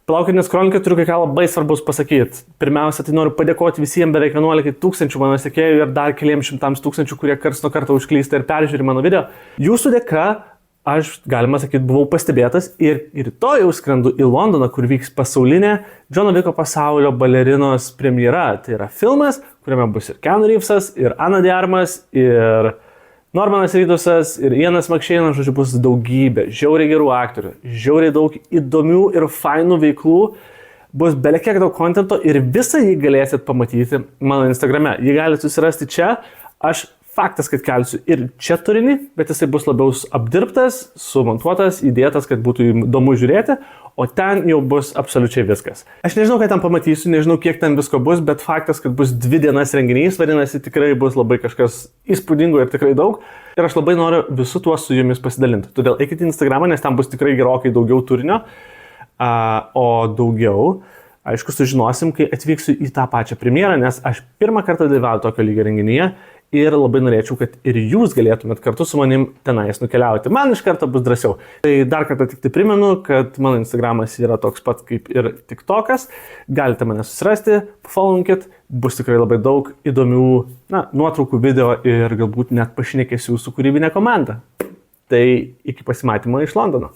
Palaukit, nes kronikai turiu kai ką labai svarbus pasakyti. Pirmiausia, tai noriu padėkoti visiems beveik 11 000 mano sekėjų ir dar keliams 100 000, kurie karts nuo karto užklysta ir peržiūri mano video. Jūsų dėka aš, galima sakyti, buvau pastebėtas ir rytoj jau skrendu į Londoną, kur vyks pasaulinė Džono Viko pasaulio balerinos premjera. Tai yra filmas, kuriame bus ir Keanu Reevesas, ir Ana de Armas, ir Normanas Reedusas, ir Ianas McShane'as, žodžiu, bus daugybė žiauriai gerų aktorių, žiauriai daug įdomių ir fainų veiklų, bus belekiek daug kontento ir visą jį galėsit pamatyti mano Instagrame. Jį galite susirasti čia, aš faktas, kad kelsiu ir čia turinį, bet jisai bus labiau apdirbtas, sumontuotas, įdėtas, kad būtų įdomu žiūrėti, o ten jau bus absoliučiai viskas. Aš nežinau, ką ten pamatysiu, nežinau, kiek ten visko bus, bet faktas, kad bus 2 dienas renginys, vadinasi, tikrai bus labai kažkas įspūdingo ir tikrai daug. Ir aš labai noriu visu tuo su jumis pasidalinti. Todėl eikite į Instagramą, nes ten bus tikrai gerokai daugiau turinio, o daugiau, aišku, sužinosim, kai atvyksiu į tą pačią premjerą, nes aš pirmą kartą dalyvauju tokio lygio renginyje ir labai norėčiau, kad ir jūs galėtumėt kartu su manim tenais nukeliauti. Man iš karto bus drąsiau. Tai dar kartą tik tai primenu, kad mano Instagramas yra toks pat kaip ir TikTokas. Galite mane susirasti, followkit, bus tikrai labai daug įdomių nuotraukų, video ir galbūt net pašnekėsiu su kūrybinė komanda. Tai iki pasimatymo iš Londono.